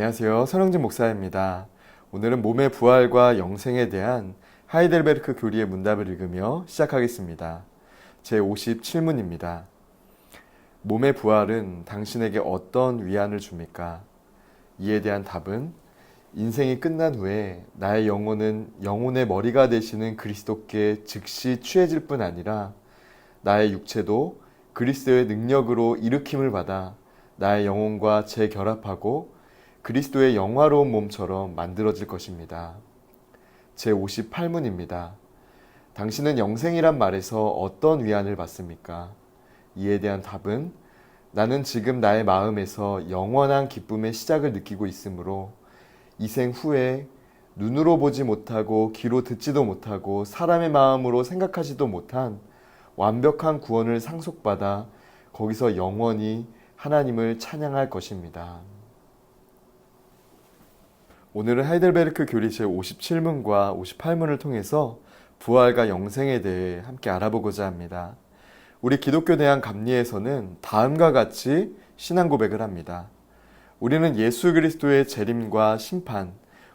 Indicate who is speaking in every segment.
Speaker 1: 안녕하세요. 선영진 목사입니다. 오늘은 몸의 부활과 영생에 대한 하이델베르크 교리의 문답을 읽으며 시작하겠습니다. 제57문입니다. 몸의 부활은 당신에게 어떤 위안을 줍니까? 이에 대한 답은 인생이 끝난 후에 나의 영혼은 영혼의 머리가 되시는 그리스도께 즉시 취해질 뿐 아니라 나의 육체도 그리스도의 능력으로 일으킴을 받아 나의 영혼과 재결합하고 그리스도의 영화로운 몸처럼 만들어질 것입니다. 제58문입니다. 당신은 영생이란 말에서 어떤 위안을 받습니까? 이에 대한 답은 나는 지금 나의 마음에서 영원한 기쁨의 시작을 느끼고 있으므로 이 생 후에 눈으로 보지 못하고 귀로 듣지도 못하고 사람의 마음으로 생각하지도 못한 완벽한 구원을 상속받아 거기서 영원히 하나님을 찬양할 것입니다. 오늘은 하이델베르크 교리 제57문과 58문을 통해서 부활과 영생에 대해 함께 알아보고자 합니다. 우리 기독교 대학 감리에서는 다음과 같이 신앙 고백을 합니다. 우리는 예수 그리스도의 재림과 심판,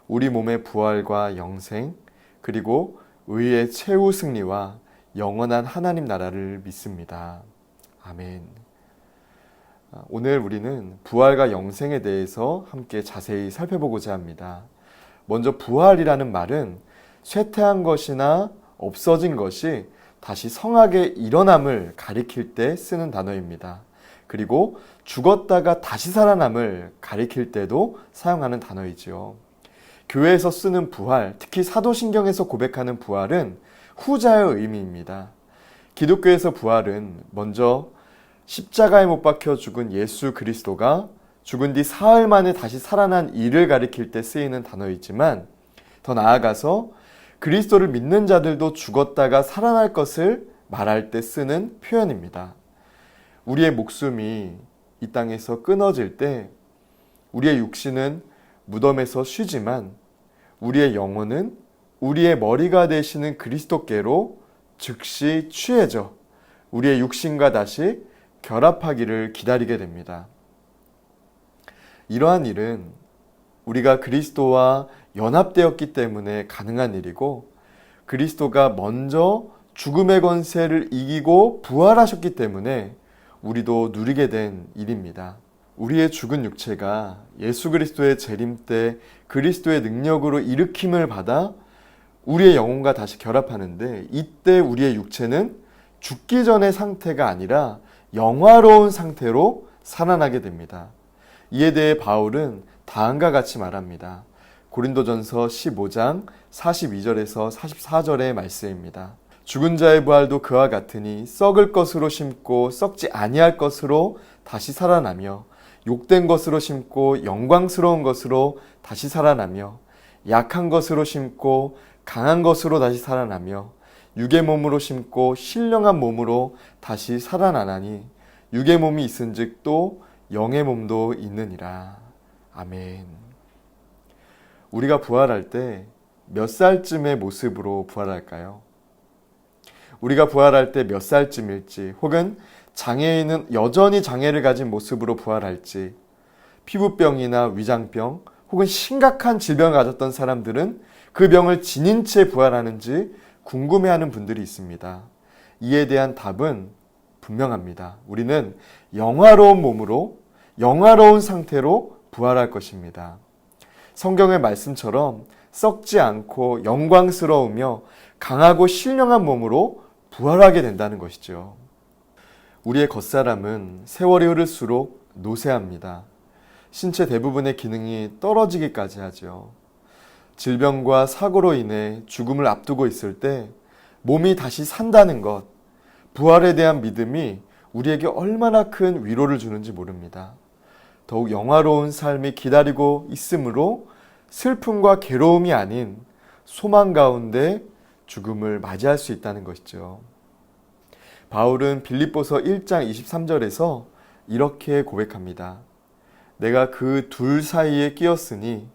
Speaker 1: 우리 몸의 부활과 영생, 그리고 의의 최후 승리와 영원한 하나님 나라를 믿습니다. 아멘. 오늘 우리는 부활과 영생에 대해서 함께 자세히 살펴보고자 합니다. 먼저 부활이라는 말은 쇠퇴한 것이나 없어진 것이 다시 성하게 일어남을 가리킬 때 쓰는 단어입니다. 그리고 죽었다가 다시 살아남을 가리킬 때도 사용하는 단어이지요. 교회에서 쓰는 부활, 특히 사도신경에서 고백하는 부활은 후자의 의미입니다. 기독교에서 부활은 먼저 십자가에 못 박혀 죽은 예수 그리스도가 죽은 뒤 사흘 만에 다시 살아난 이를 가리킬 때 쓰이는 단어이지만 더 나아가서 그리스도를 믿는 자들도 죽었다가 살아날 것을 말할 때 쓰는 표현입니다. 우리의 목숨이 이 땅에서 끊어질 때 우리의 육신은 무덤에서 쉬지만 우리의 영혼은 우리의 머리가 되시는 그리스도께로 즉시 취해져 우리의 육신과 다시 결합하기를 기다리게 됩니다. 이러한 일은 우리가 그리스도와 연합되었기 때문에 가능한 일이고 그리스도가 먼저 죽음의 권세를 이기고 부활하셨기 때문에 우리도 누리게 된 일입니다. 우리의 죽은 육체가 예수 그리스도의 재림 때 그리스도의 능력으로 일으킴을 받아 우리의 영혼과 다시 결합하는데 이때 우리의 육체는 죽기 전의 상태가 아니라 영화로운 상태로 살아나게 됩니다. 이에 대해 바울은 다음과 같이 말합니다. 고린도전서 15장 42절에서 44절의 말씀입니다. 죽은 자의 부활도 그와 같으니 썩을 것으로 심고 썩지 아니할 것으로 다시 살아나며 욕된 것으로 심고 영광스러운 것으로 다시 살아나며 약한 것으로 심고 강한 것으로 다시 살아나며 육의 몸으로 심고 신령한 몸으로 다시 살아나나니 육의 몸이 있은즉 또 영의 몸도 있느니라. 아멘. 우리가 부활할 때 몇 살쯤의 모습으로 부활할까요? 우리가 부활할 때 몇 살쯤일지 혹은 장애인은 여전히 장애를 가진 모습으로 부활할지 피부병이나 위장병 혹은 심각한 질병을 가졌던 사람들은 그 병을 지닌 채 부활하는지 궁금해하는 분들이 있습니다. 이에 대한 답은 분명합니다. 우리는 영화로운 몸으로 영화로운 상태로 부활할 것입니다. 성경의 말씀처럼 썩지 않고 영광스러우며 강하고 신령한 몸으로 부활하게 된다는 것이죠. 우리의 겉사람은 세월이 흐를수록 노쇠합니다. 신체 대부분의 기능이 떨어지기까지 하죠. 질병과 사고로 인해 죽음을 앞두고 있을 때 몸이 다시 산다는 것, 부활에 대한 믿음이 우리에게 얼마나 큰 위로를 주는지 모릅니다. 더욱 영화로운 삶이 기다리고 있으므로 슬픔과 괴로움이 아닌 소망 가운데 죽음을 맞이할 수 있다는 것이죠. 바울은 빌립보서 1장 23절에서 이렇게 고백합니다. 내가 그 둘 사이에 끼었으니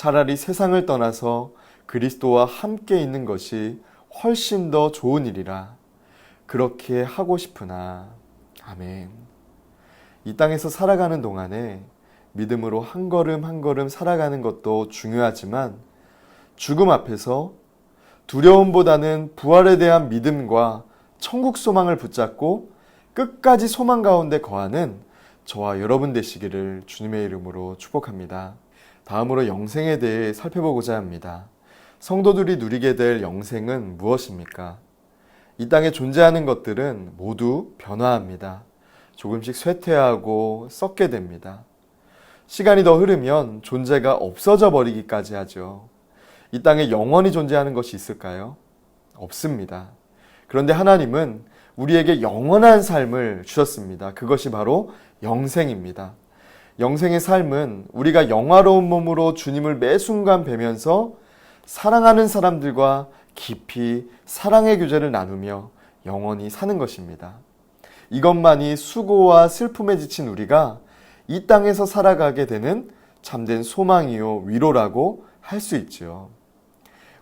Speaker 1: 차라리 세상을 떠나서 그리스도와 함께 있는 것이 훨씬 더 좋은 일이라. 그렇게 하고 싶으나. 아멘. 이 땅에서 살아가는 동안에 믿음으로 한 걸음 한 걸음 살아가는 것도 중요하지만 죽음 앞에서 두려움보다는 부활에 대한 믿음과 천국 소망을 붙잡고 끝까지 소망 가운데 거하는 저와 여러분 되시기를 주님의 이름으로 축복합니다. 다음으로 영생에 대해 살펴보고자 합니다. 성도들이 누리게 될 영생은 무엇입니까? 이 땅에 존재하는 것들은 모두 변화합니다. 조금씩 쇠퇴하고 썩게 됩니다. 시간이 더 흐르면 존재가 없어져 버리기까지 하죠. 이 땅에 영원히 존재하는 것이 있을까요? 없습니다. 그런데 하나님은 우리에게 영원한 삶을 주셨습니다. 그것이 바로 영생입니다. 영생의 삶은 우리가 영화로운 몸으로 주님을 매 순간 뵈면서 사랑하는 사람들과 깊이 사랑의 교제를 나누며 영원히 사는 것입니다. 이것만이 수고와 슬픔에 지친 우리가 이 땅에서 살아가게 되는 참된 소망이요 위로라고 할 수 있지요.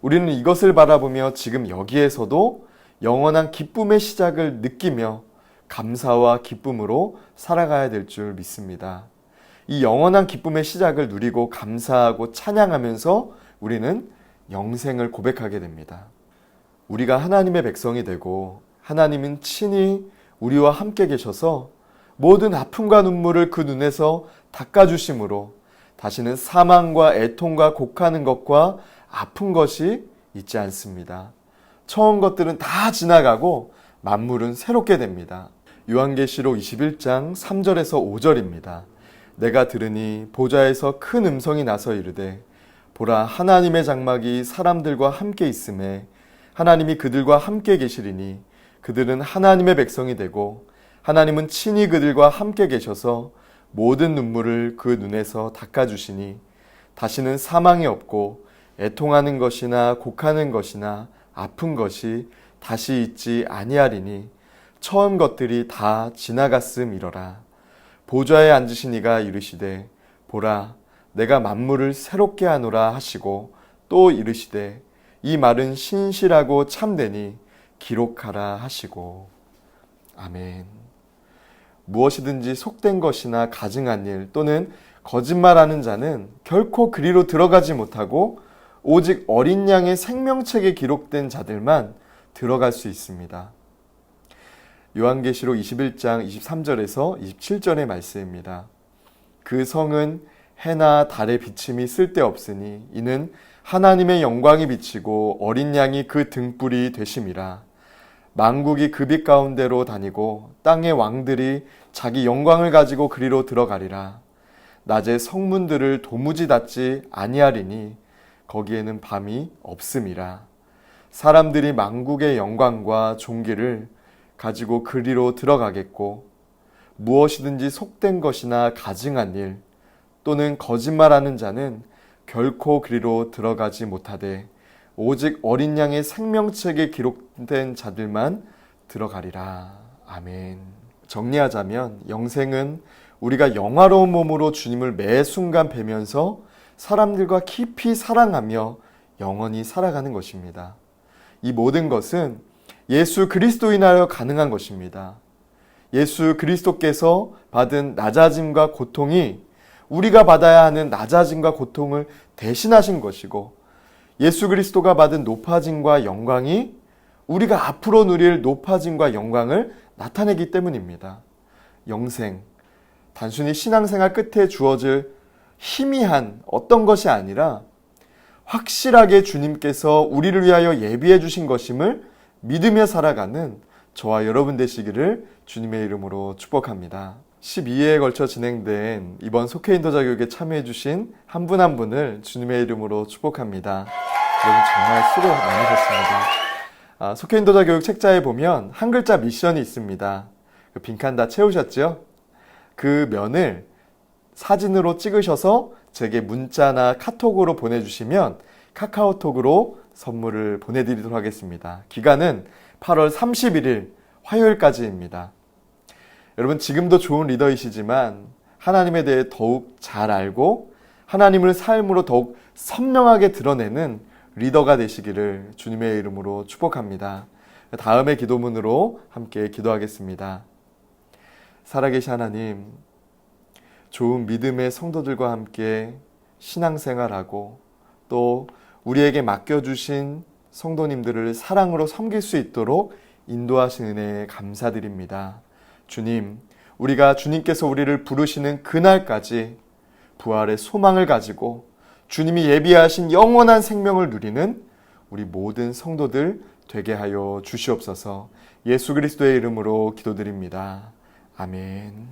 Speaker 1: 우리는 이것을 바라보며 지금 여기에서도 영원한 기쁨의 시작을 느끼며 감사와 기쁨으로 살아가야 될 줄 믿습니다. 이 영원한 기쁨의 시작을 누리고 감사하고 찬양하면서 우리는 영생을 고백하게 됩니다. 우리가 하나님의 백성이 되고 하나님은 친히 우리와 함께 계셔서 모든 아픔과 눈물을 그 눈에서 닦아주심으로 다시는 사망과 애통과 곡하는 것과 아픈 것이 있지 않습니다. 처음 것들은 다 지나가고 만물은 새롭게 됩니다. 요한계시록 21장 3절에서 5절입니다. 내가 들으니 보좌에서 큰 음성이 나서 이르되 보라 하나님의 장막이 사람들과 함께 있음에 하나님이 그들과 함께 계시리니 그들은 하나님의 백성이 되고 하나님은 친히 그들과 함께 계셔서 모든 눈물을 그 눈에서 닦아주시니 다시는 사망이 없고 애통하는 것이나 곡하는 것이나 아픈 것이 다시 있지 아니하리니 처음 것들이 다 지나갔음이러라. 보좌에 앉으신 이가 이르시되 보라 내가 만물을 새롭게 하노라 하시고 또 이르시되 이 말은 신실하고 참되니 기록하라 하시고. 아멘. 무엇이든지 속된 것이나 가증한 일 또는 거짓말하는 자는 결코 그리로 들어가지 못하고 오직 어린 양의 생명책에 기록된 자들만 들어갈 수 있습니다. 요한계시록 21장 23절에서 27절의 말씀입니다. 그 성은 해나 달의 비침이 쓸데없으니 이는 하나님의 영광이 비치고 어린 양이 그 등불이 되심이라. 만국이 그 빛 가운데로 다니고 땅의 왕들이 자기 영광을 가지고 그리로 들어가리라. 낮에 성문들을 도무지 닫지 아니하리니 거기에는 밤이 없음이라. 사람들이 만국의 영광과 존귀를 가지고 그리로 들어가겠고 무엇이든지 속된 것이나 가증한 일 또는 거짓말하는 자는 결코 그리로 들어가지 못하되 오직 어린 양의 생명책에 기록된 자들만 들어가리라. 아멘. 정리하자면 영생은 우리가 영화로운 몸으로 주님을 매 순간 뵈면서 사람들과 깊이 사랑하며 영원히 살아가는 것입니다. 이 모든 것은 예수 그리스도로 인하여 가능한 것입니다. 예수 그리스도께서 받은 낮아짐과 고통이 우리가 받아야 하는 낮아짐과 고통을 대신하신 것이고 예수 그리스도가 받은 높아짐과 영광이 우리가 앞으로 누릴 높아짐과 영광을 나타내기 때문입니다. 영생, 단순히 신앙생활 끝에 주어질 희미한 어떤 것이 아니라 확실하게 주님께서 우리를 위하여 예비해 주신 것임을 믿으며 살아가는 저와 여러분 되시기를 주님의 이름으로 축복합니다. 12회에 걸쳐 진행된 이번 속회인도자 교육에 참여해 주신 한 분 한 분을 주님의 이름으로 축복합니다. 여러분 정말 수고 많으셨습니다. 속회인도자 교육 책자에 보면 한 글자 미션이 있습니다. 그 빈칸 다 채우셨죠? 그 면을 사진으로 찍으셔서 제게 문자나 카톡으로 보내주시면 카카오톡으로 선물을 보내드리도록 하겠습니다. 기간은 8월 31일 화요일까지입니다. 여러분 지금도 좋은 리더이시지만 하나님에 대해 더욱 잘 알고 하나님을 삶으로 더욱 선명하게 드러내는 리더가 되시기를 주님의 이름으로 축복합니다. 다음의 기도문으로 함께 기도하겠습니다. 살아계신 하나님, 좋은 믿음의 성도들과 함께 신앙생활하고 또 우리에게 맡겨주신 성도님들을 사랑으로 섬길 수 있도록 인도하시는 은혜에 감사드립니다. 주님, 우리가 주님께서 우리를 부르시는 그날까지 부활의 소망을 가지고 주님이 예비하신 영원한 생명을 누리는 우리 모든 성도들 되게 하여 주시옵소서. 예수 그리스도의 이름으로 기도드립니다. 아멘.